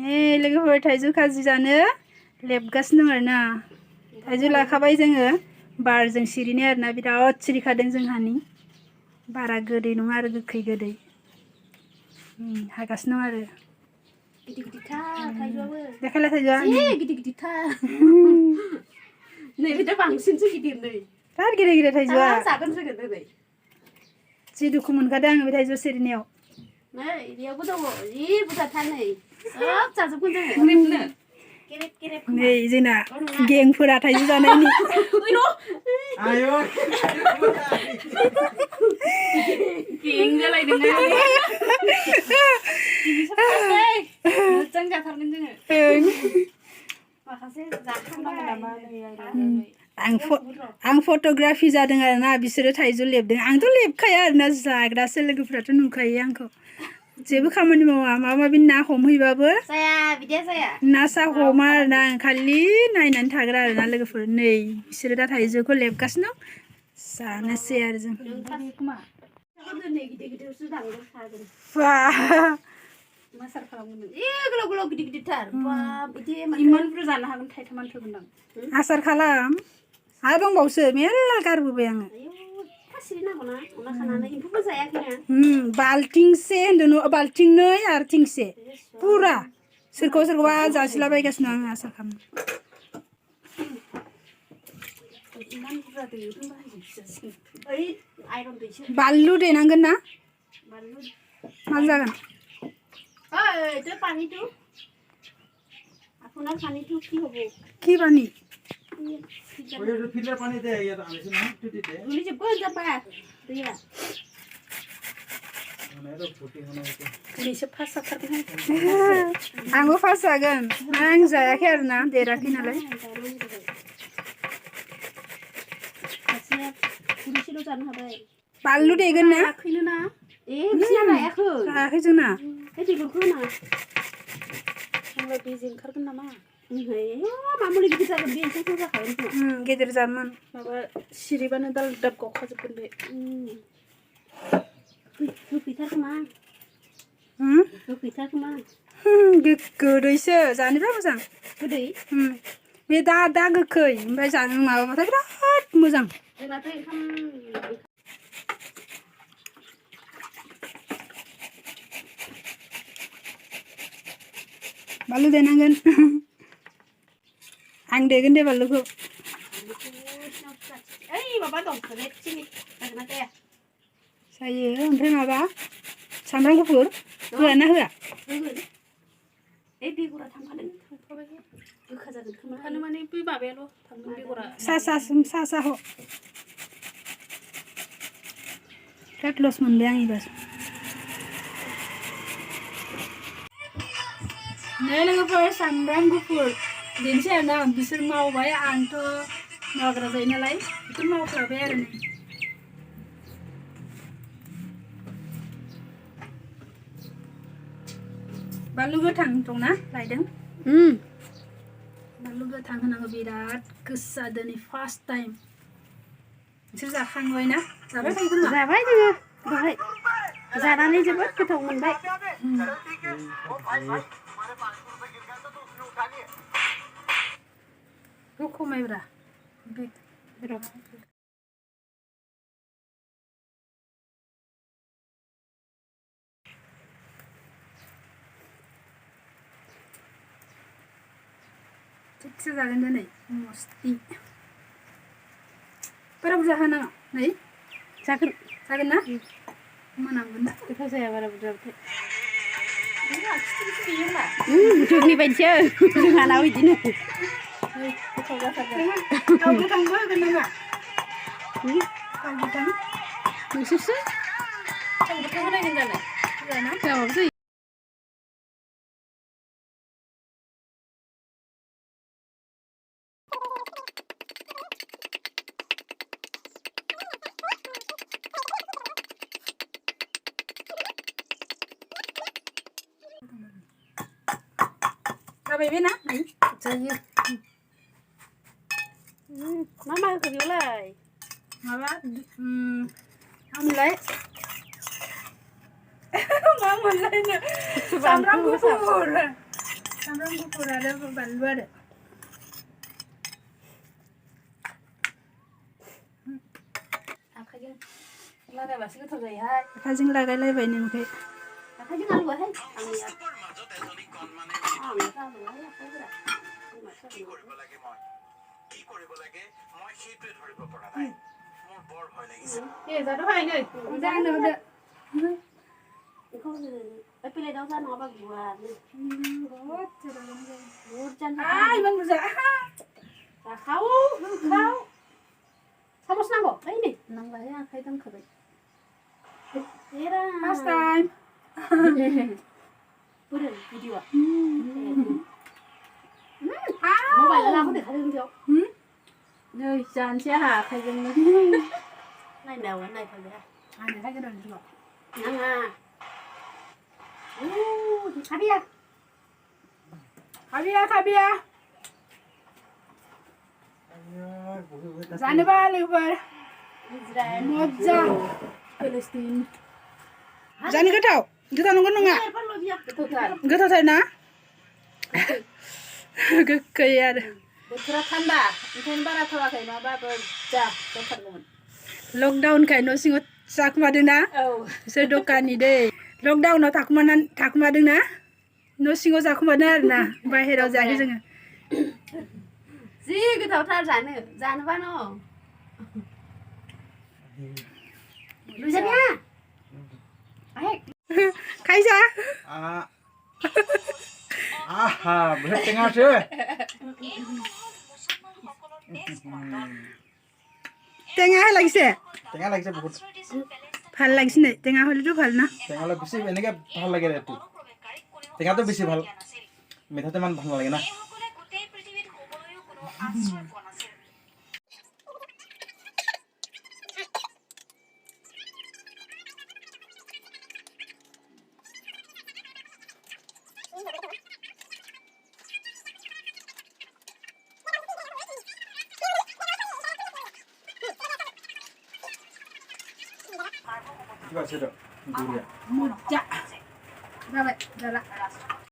लोगोफोर थाइजौ खाजि जानो लेबगासिनो दं आरोना थाइजौ लाखाबाय जोङो बारजों सिरिनाय आरोना बिराद सिरिखादों जोंहानि बारा गोदै नङा आरो गोखै गोदै हागासिनो दं आरो गिदिर गिदिरथार थाइजौआबो देखायलाय थाइजौआ गिदिर गिदिरथार नै बिदा बांसिनसो गिदिर नै बिराद गिदिर गिदिर थाइजौआ जागोन जोङो दिनै जि दुखु मोनखादों आङो बे थाइजौ सिरिनायाव नै बेयावबो दङ जि बुरजाथार नै सब जाजोबगोन जोङो नै जोंना गेंफोरा थाइजौ जानायनि आयौ गें जालायदों मोजां जाथारगोन जोङो माखासे जाखांनांगोन नामा आं फट'ग्राफि जादों आरोना बिसोरो थाइजौ लेबदों आंथ' लेबखाया आरोना जाग्रासो लोगोफोराथ' नुखायो आंखौ जेबो खामानि मावा माबा माबि ना हमहैबाबो जाया बिदिया जाया ना सा हमा आरोना आं खालि नायनानै थाग्रा आरोना लोगोफोर नै बिसोरो दा थाइजौखौ लेबगासिनो दं जानोसै आरो जों मासार खालामगोन गोलाव गोलाव गिदिर गिदिरथार बिदि इमान बुरजा जानो हागोन थाइथामान थोगोन आं आसार खालाम आरो दंबावसो मेरला गारबोबाय आङो बाल्थिंसे होनदों बाल्थिंनै आरो थिंसे पुरा सोरखौबा जासिलाबायगासिनो आङो आसार खालामनो बानलु देनांगोन ना मा जागोन কি পানি आंबो फार्स्ट जागोन आं जायाखै आरोना देराखै नालाय बानलु देगोन ना जायाखै जोंना बेजे ओंखारगोन नामा मामुलि गिदिर जागोन बे एसेखौ जाखागोन गेदेर जामोन माबा सिरिबानो दाल दाब गावखाजोबगोन बे गोखैथार खोमा गोदैसो जानोबा मोजां गोदै बे दा गोखै ओमफ्राय जानो माबाबाथाय बिराद मोजां जोंनाथ' ओंखाम बानलु देनांगोन आं देगोन दे बानलुखौ माबा दं जायो ओमफ्राय माबा सामब्राम गुफुर होआ ना होआ बेगरा थांफादों गोखा जागोन खोमा माने बै माबायाल' थांगोन बेगरा सा बिराद लस मोनबाय आं एबार नै लोगोफोर सामब्राम गुफुर देनोसै आरोना बिसोर मावबाय आंथ' मावग्रा जायो नालाय बिसोर मावखाबाय आरो नै बानलु गोथां दंना लायदों बानलु गोथां होनांगौ बिराद गोसा दिनै फार्स्ट टाइम नोंसोर जाखांबाय ना जाबाय थायो खोमा जाबाय जोङो दहाय जानानै जोबोद गोथाव मोनबाय खमायब्रा थिगसे जागोन दिनै मस्ति बारा बुरजा होनाङा नै जागोन ना मोनामगोन ना गोथाव जाया बारा बुरजाबाथाय जोंनि बायदिसो जोंहानाव बिदिनो गोथाव जाथारगोन थाव गोथांबो होगोन नामा थाव गोथां नोंसोरसो थाव गोथां होनायगोन जानो जाबाबो जायो जाबाय बे ना जायो मा होखो बेयावलाय माबा आमलाय मा मोनलायनो सामब्राम गुफुर सामब्राम गुफुर आरो बानलु आरो आखाइजों लागायबासो गोथाव जायोहाय आखाइजों लागायलायबाय नोंखै आखाइजों आलुवाहाय आंनिया आखाइफोरा जादो भाइ नै जानो होदो बेखौ प्लेटाव जा नङाबा गुवार इमान बुरजा जाखाव होखाव सामस नांगौ ओइ नै नांलाहाय आखाइ दांखाबाय फार्स्ट टाइम बोरै भिडिअआ मबाइल लाबोदो खादों बेयाव नै जानोसै आंहा आखाइजोंनो नायनायाव नायफागोरा आंनो रायगोन र' नाङा खाबिया खाबिया जानोबा लोगोफोर इजराइल मज्जा फिलिस्टिन जानो गोथाव नंगौ नङा गोथावथार ना गोखै आरो बोथोरा थान्दा ओंखायनो बारा थावाखै नङाबा बुरजा जाथारगौमोन लकडाउनखाय न' सिङाव जाखुमादों ना औ सोर दखाननि दै लकडाउनाव थाखुमादों ना न' सिङाव जाखुमादों आरो ना बाहेरायाव जायाखै जोङो जि गोथावथार जानोबा न' लुजानिया खायजा आहा बहुत टेঙা আছে টেঙা লাগিছে টেঙা লাগিছে বহুত ভাল লাগিছে নাই টেঙা হ'লেতো ভাল না টেঙা অলপ বেছি এনেকে ভাল লাগে ৰেটো টেঙাটো বেছি ভাল মিঠাটো ইমান ভাল নালাগে না কিবা আছে তো মজ্জা যাবে